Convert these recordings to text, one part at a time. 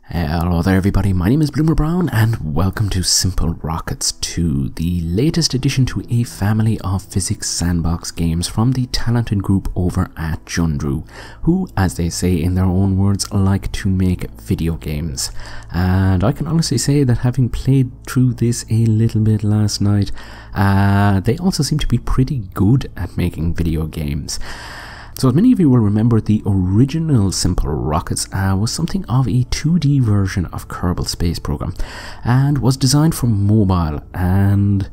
Hello there everybody, my name is Bloomer Brown and welcome to Simplerockets 2, the latest addition to a family of physics sandbox games from the talented group over at Jundroo, who, as they say in their own words, like to make video games. And I can honestly say that having played through this a little bit last night, they also seem to be pretty good at making video games. So as many of you will remember, the original Simplerockets was something of a 2D version of Kerbal Space Program and was designed for mobile and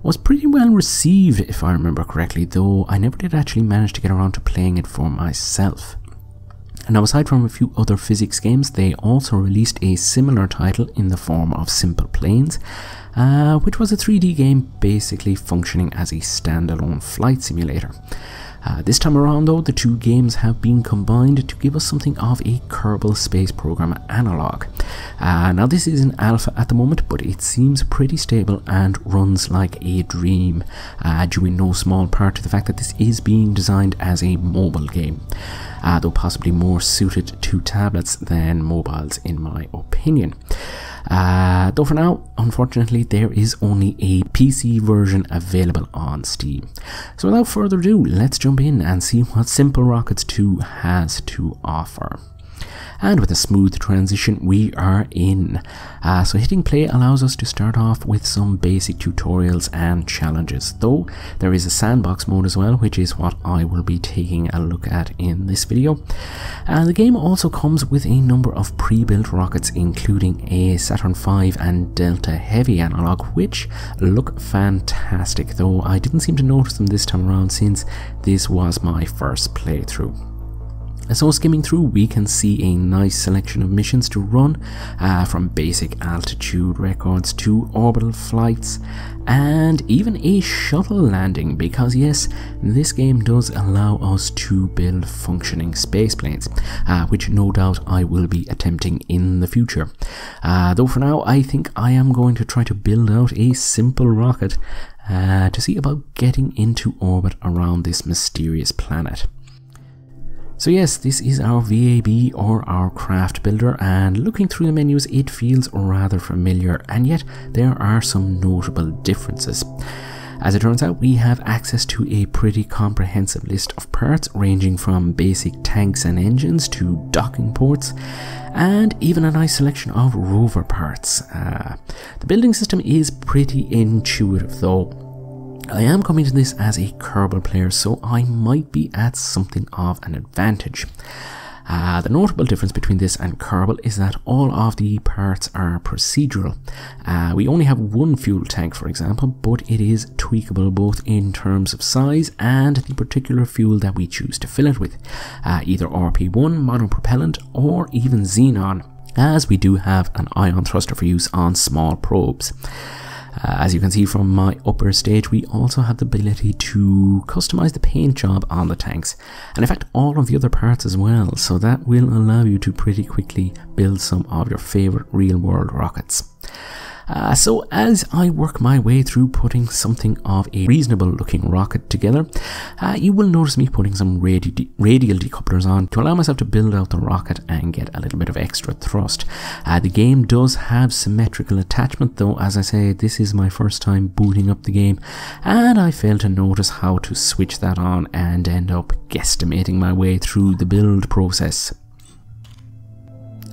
was pretty well received if I remember correctly, though I never did actually manage to get around to playing it for myself. And now, aside from a few other physics games, they also released a similar title in the form of Simple Planes, which was a 3D game basically functioning as a standalone flight simulator. This time around though, the two games have been combined to give us something of a Kerbal Space Program analogue. Now this is an alpha at the moment, but it seems pretty stable and runs like a dream, due in no small part to the fact that this is being designed as a mobile game, though possibly more suited to tablets than mobiles in my opinion. Though for now, unfortunately, there is only a PC version available on Steam. So without further ado, let's jump in and see what Simplerockets 2 has to offer. And with a smooth transition, we are in. So hitting play allows us to start off with some basic tutorials and challenges, though there is a sandbox mode as well, which is what I will be taking a look at in this video. The game also comes with a number of pre-built rockets, including a Saturn V and Delta Heavy analog, which look fantastic, though I didn't seem to notice them this time around since this was my first playthrough. So skimming through, we can see a nice selection of missions to run, from basic altitude records to orbital flights and even a shuttle landing, because yes, this game does allow us to build functioning space planes, which no doubt I will be attempting in the future. Though for now, I think I am going to try to build out a simple rocket to see about getting into orbit around this mysterious planet. So yes, this is our VAB or our craft builder, and looking through the menus it feels rather familiar, and yet there are some notable differences. As it turns out, we have access to a pretty comprehensive list of parts ranging from basic tanks and engines to docking ports, and even a nice selection of rover parts. The building system is pretty intuitive though. I am coming to this as a Kerbal player, so I might be at something of an advantage. The notable difference between this and Kerbal is that all of the parts are procedural. We only have one fuel tank, for example, but it is tweakable both in terms of size and the particular fuel that we choose to fill it with, either RP1, monopropellant, or even xenon, as we do have an ion thruster for use on small probes. As you can see from my upper stage, we also have the ability to customize the paint job on the tanks, and in fact all of the other parts as well, so that will allow you to pretty quickly build some of your favourite real-world rockets. So as I work my way through putting something of a reasonable looking rocket together, you will notice me putting some radial decouplers on to allow myself to build out the rocket and get a little bit of extra thrust. The game does have symmetrical attachment, though as I say, this is my first time booting up the game and I failed to notice how to switch that on and end up guesstimating my way through the build process.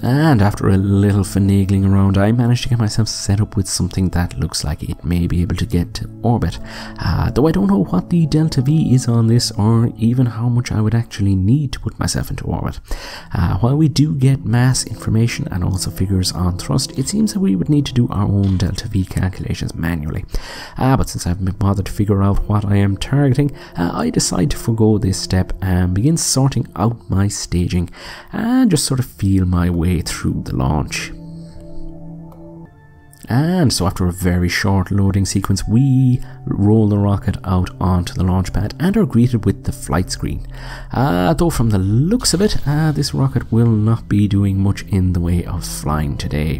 And after a little finagling around, I managed to get myself set up with something that looks like it may be able to get to orbit, though I don't know what the Delta V is on this or even how much I would actually need to put myself into orbit. While we do get mass information and also figures on thrust, it seems that we would need to do our own Delta V calculations manually. But since I haven't been bothered to figure out what I am targeting, I decide to forgo this step and begin sorting out my staging and just sort of feel my way through the launch. And so after a very short loading sequence, we roll the rocket out onto the launch pad and are greeted with the flight screen. Though from the looks of it, this rocket will not be doing much in the way of flying today.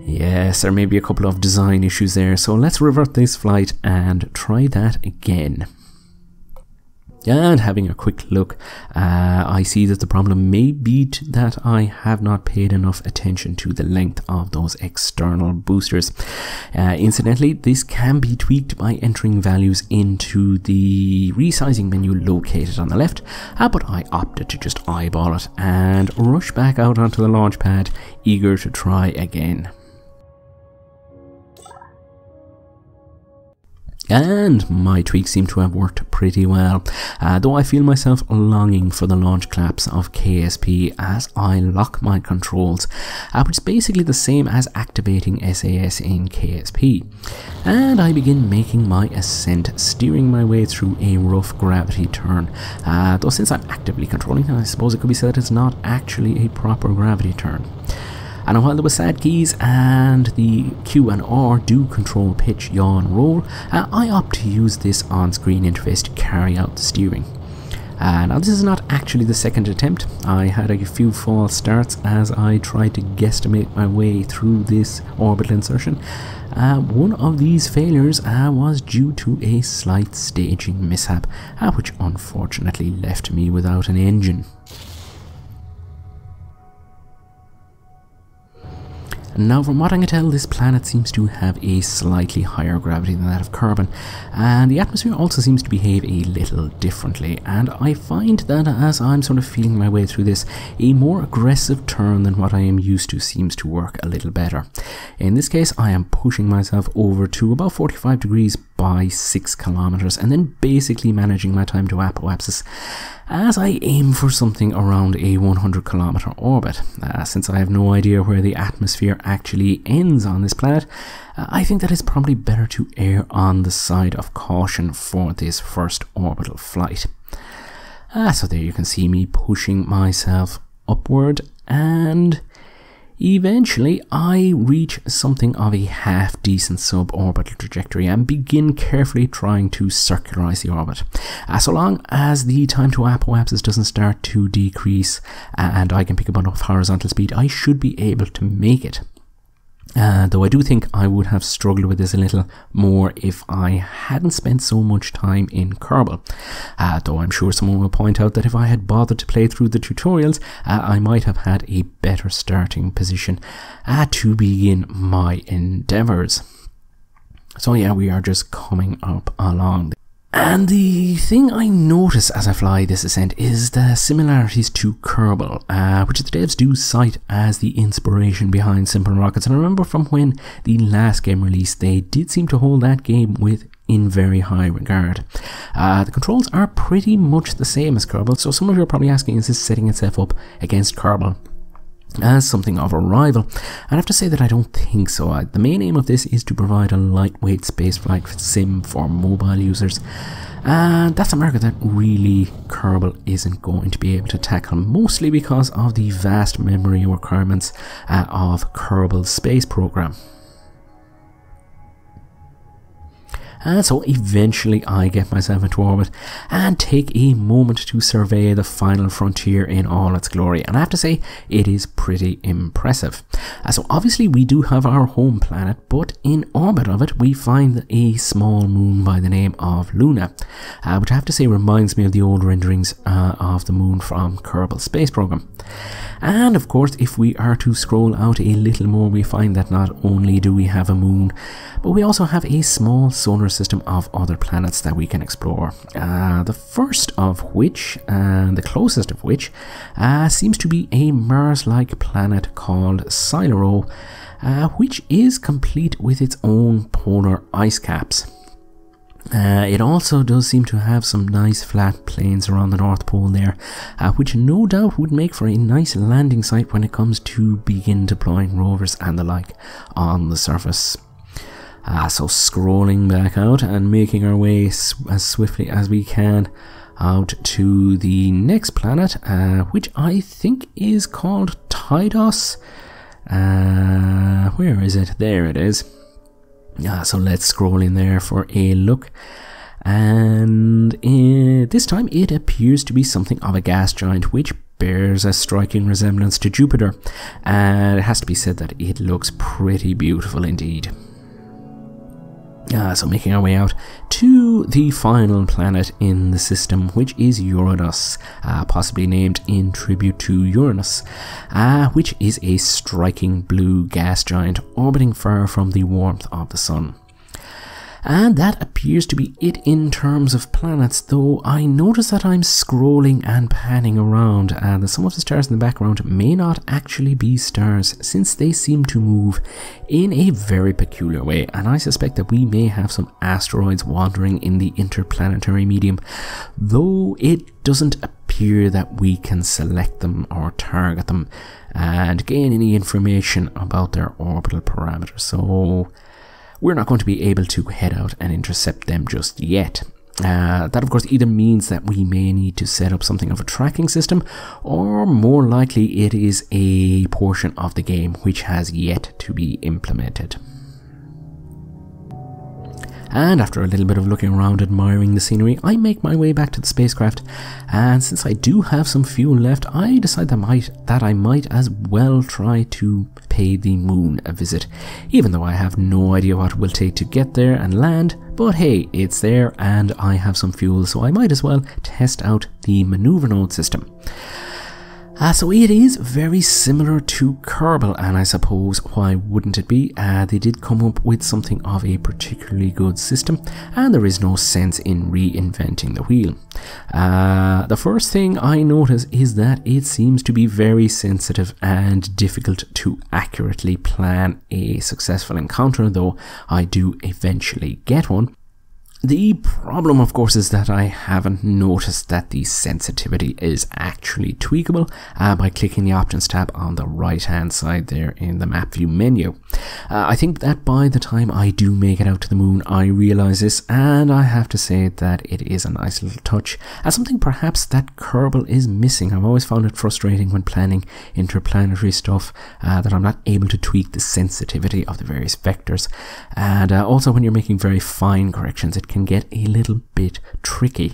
Yes, there may be a couple of design issues there, so let's revert this flight and try that again. And having a quick look, I see that the problem may be that I have not paid enough attention to the length of those external boosters. Incidentally, this can be tweaked by entering values into the resizing menu located on the left, but I opted to just eyeball it and rush back out onto the launch pad, eager to try again. And my tweaks seem to have worked pretty well, though I feel myself longing for the launch claps of KSP as I lock my controls, which is basically the same as activating SAS in KSP. And I begin making my ascent, steering my way through a rough gravity turn, though since I'm actively controlling it, I suppose it could be said it's not actually a proper gravity turn. And while the WASD keys and the Q and R do control pitch, yaw and roll, I opt to use this on-screen interface to carry out the steering. Now this is not actually the second attempt. I had a few false starts as I tried to guesstimate my way through this orbital insertion. One of these failures was due to a slight staging mishap, which unfortunately left me without an engine. Now, from what I can tell, this planet seems to have a slightly higher gravity than that of Kerbal, and the atmosphere also seems to behave a little differently, and I find that as I'm sort of feeling my way through this, a more aggressive turn than what I am used to seems to work a little better. In this case, I am pushing myself over to about 45 degrees by 6 kilometers, and then basically managing my time to apoapsis as I aim for something around a 100 kilometer orbit. Since I have no idea where the atmosphere actually ends on this planet, I think that it's probably better to err on the side of caution for this first orbital flight. So there you can see me pushing myself upward, and eventually I reach something of a half-decent suborbital trajectory and begin carefully trying to circularize the orbit. So long as the time to apoapsis doesn't start to decrease and I can pick up enough horizontal speed, I should be able to make it. Though I do think I would have struggled with this a little more if I hadn't spent so much time in Kerbal. Though I'm sure someone will point out that if I had bothered to play through the tutorials, I might have had a better starting position to begin my endeavours. So yeah, we are just coming up along. And the thing I notice as I fly this ascent is the similarities to Kerbal, which the devs do cite as the inspiration behind Simplerockets. And I remember from when the last game released, they did seem to hold that game in very high regard. The controls are pretty much the same as Kerbal, so some of you are probably asking, is this setting itself up against Kerbal as something of a rival? And I have to say that I don't think so. The main aim of this is to provide a lightweight spaceflight sim for mobile users, and that's a market that really Kerbal isn't going to be able to tackle, mostly because of the vast memory requirements of Kerbal Space Program. And so eventually I get myself into orbit and take a moment to survey the final frontier in all its glory, and I have to say it is pretty impressive. So obviously we do have our home planet, but in orbit of it we find a small moon by the name of Luna, which I have to say reminds me of the old renderings of the moon from Kerbal Space Program. And of course, if we are to scroll out a little more, we find that not only do we have a moon, but we also have a small solar system of other planets that we can explore. The first of which, and the closest of which, seems to be a Mars-like planet called Simplerockets, which is complete with its own polar ice caps. It also does seem to have some nice flat plains around the North Pole there, which no doubt would make for a nice landing site when it comes to begin deploying rovers and the like on the surface. So scrolling back out and making our way as swiftly as we can out to the next planet, which I think is called Tydos. Where is it? There it is. So let's scroll in there for a look, and this time it appears to be something of a gas giant, which bears a striking resemblance to Jupiter, and it has to be said that it looks pretty beautiful indeed. So making our way out to the final planet in the system, which is Uranus, possibly named in tribute to Uranus, which is a striking blue gas giant orbiting far from the warmth of the sun. And that appears to be it in terms of planets, though I notice that I'm scrolling and panning around and that some of the stars in the background may not actually be stars, since they seem to move in a very peculiar way, and I suspect that we may have some asteroids wandering in the interplanetary medium, though it doesn't appear that we can select them or target them and gain any information about their orbital parameters, so we're not going to be able to head out and intercept them just yet. That of course either means that we may need to set up something of a tracking system, or more likely it is a portion of the game which has yet to be implemented. And after a little bit of looking around, admiring the scenery, I make my way back to the spacecraft, and since I do have some fuel left, I decide that I might as well try to pay the moon a visit, even though I have no idea what it will take to get there and land, but hey, it's there and I have some fuel, so I might as well test out the maneuver node system. So it is very similar to Kerbal, and I suppose why wouldn't it be? They did come up with something of a particularly good system, and there is no sense in reinventing the wheel. The first thing I notice is that it seems to be very sensitive and difficult to accurately plan a successful encounter, though I do eventually get one. The problem, of course, is that I haven't noticed that the sensitivity is actually tweakable by clicking the Options tab on the right hand side there in the map view menu. I think that by the time I do make it out to the moon, I realise this, and I have to say that it is a nice little touch, something perhaps that Kerbal is missing. I've always found it frustrating when planning interplanetary stuff that I'm not able to tweak the sensitivity of the various vectors, and also when you're making very fine corrections, it can get a little bit tricky.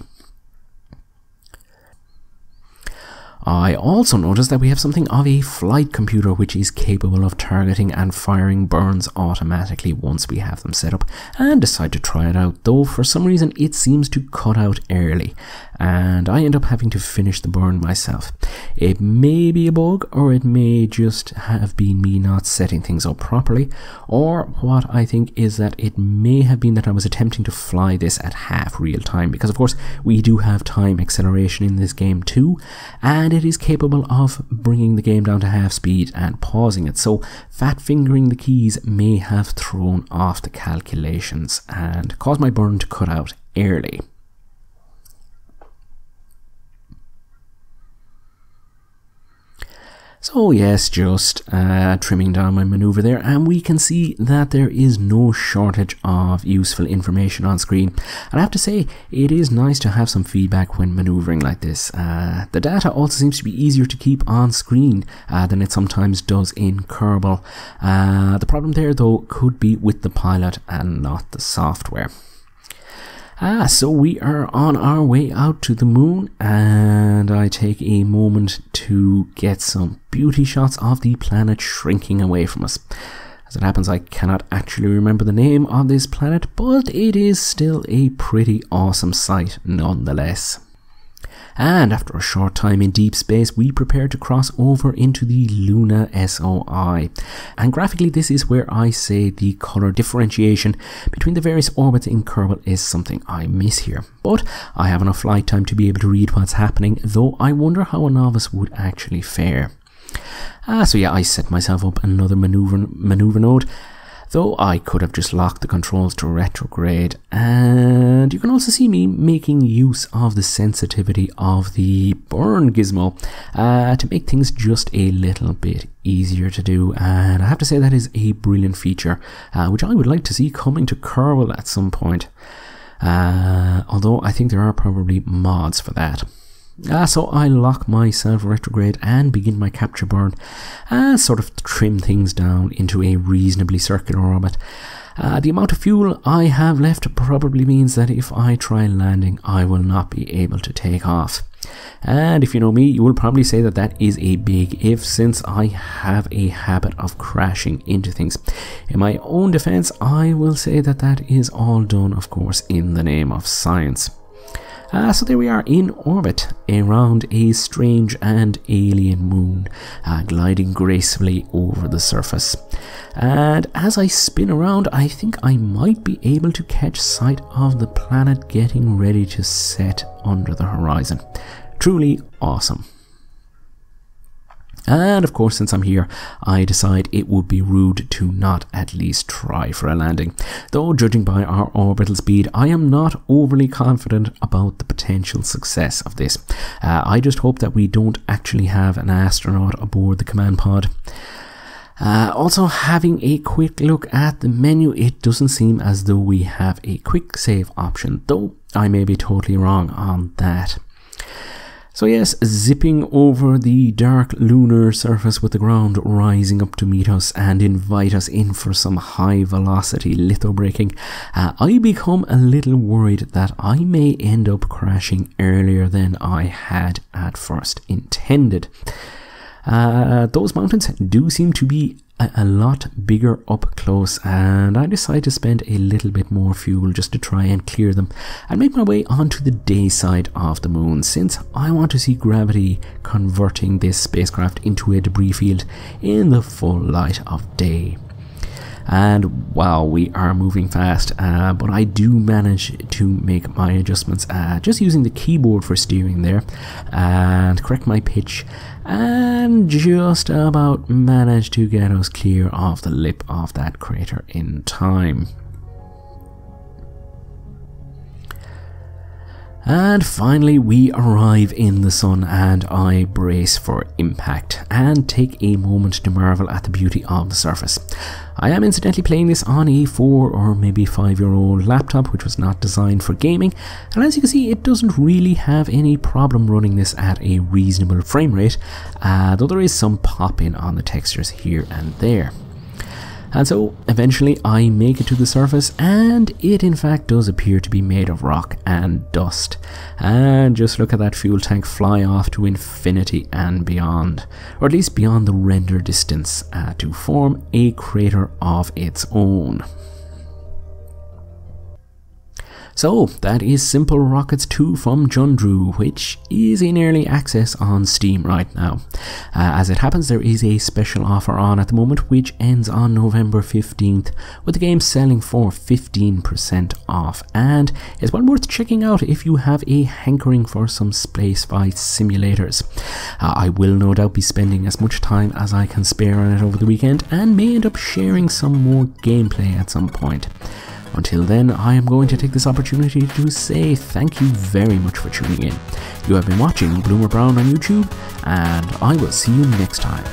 I also noticed that we have something of a flight computer which is capable of targeting and firing burns automatically once we have them set up, and decide to try it out, though for some reason it seems to cut out early and I end up having to finish the burn myself. It may be a bug, or it may just have been me not setting things up properly, or what I think is that it may have been that I was attempting to fly this at half real time, because of course we do have time acceleration in this game too, and it is capable of bringing the game down to half speed and pausing it, so fat fingering the keys may have thrown off the calculations and caused my burn to cut out early. So yes, just trimming down my maneuver there, and we can see that there is no shortage of useful information on screen. And I have to say, it is nice to have some feedback when maneuvering like this. The data also seems to be easier to keep on screen than it sometimes does in Kerbal. The problem there though could be with the pilot and not the software. So we are on our way out to the moon, and I take a moment to get some beauty shots of the planet shrinking away from us. As it happens, I cannot actually remember the name of this planet, but it is still a pretty awesome sight nonetheless. And after a short time in deep space, we prepare to cross over into the Luna SOI. And graphically, this is where I say the colour differentiation between the various orbits in Kerbal is something I miss here. But I have enough flight time to be able to read what's happening, though I wonder how a novice would actually fare. So yeah, I set myself up another maneuver node, though I could have just locked the controls to retrograde, and you can also see me making use of the sensitivity of the burn gizmo to make things just a little bit easier to do, and I have to say that is a brilliant feature which I would like to see coming to Kerbal at some point, although I think there are probably mods for that. So I lock myself retrograde and begin my capture burn and sort of trim things down into a reasonably circular orbit. The amount of fuel I have left probably means that if I try landing, I will not be able to take off. And if you know me, you will probably say that that is a big if, since I have a habit of crashing into things. In my own defense, I will say that that is all done, of course, in the name of science. So there we are in orbit around a strange and alien moon, gliding gracefully over the surface. And as I spin around, I think I might be able to catch sight of the planet getting ready to set under the horizon. Truly awesome. And of course, since I'm here, I decide it would be rude to not at least try for a landing. Though judging by our orbital speed, I am not overly confident about the potential success of this. I just hope that we don't actually have an astronaut aboard the command pod. Also, having a quick look at the menu, it doesn't seem as though we have a quick save option, though I may be totally wrong on that. So yes, zipping over the dark lunar surface with the ground rising up to meet us and invite us in for some high velocity lithobraking, I become a little worried that I may end up crashing earlier than I had at first intended. Those mountains do seem to be a lot bigger up close, and I decide to spend a little bit more fuel just to try and clear them and make my way onto the day side of the moon, since I want to see gravity converting this spacecraft into a debris field in the full light of day. And wow, we are moving fast, but I do manage to make my adjustments just using the keyboard for steering there and correct my pitch, and just about manage to get us clear of the lip of that crater in time. And finally we arrive in the sun, and I brace for impact and take a moment to marvel at the beauty of the surface. I am incidentally playing this on a 4 or maybe 5-year-old laptop, which was not designed for gaming, and as you can see, it doesn't really have any problem running this at a reasonable frame rate, though there is some pop-in on the textures here and there. And so eventually I make it to the surface, and it in fact does appear to be made of rock and dust. And just look at that fuel tank fly off to infinity and beyond, or at least beyond the render distance, to form a crater of its own. So that is Simplerockets 2 from Jundroo, which is in early access on Steam right now. As it happens, there is a special offer on at the moment, which ends on November 15th, with the game selling for 15% off, and is well worth checking out if you have a hankering for some spaceflight simulators. I will no doubt be spending as much time as I can spare on it over the weekend, and may end up sharing some more gameplay at some point. Until then, I am going to take this opportunity to say thank you very much for tuning in. You have been watching Bloomer Brown on YouTube, and I will see you next time.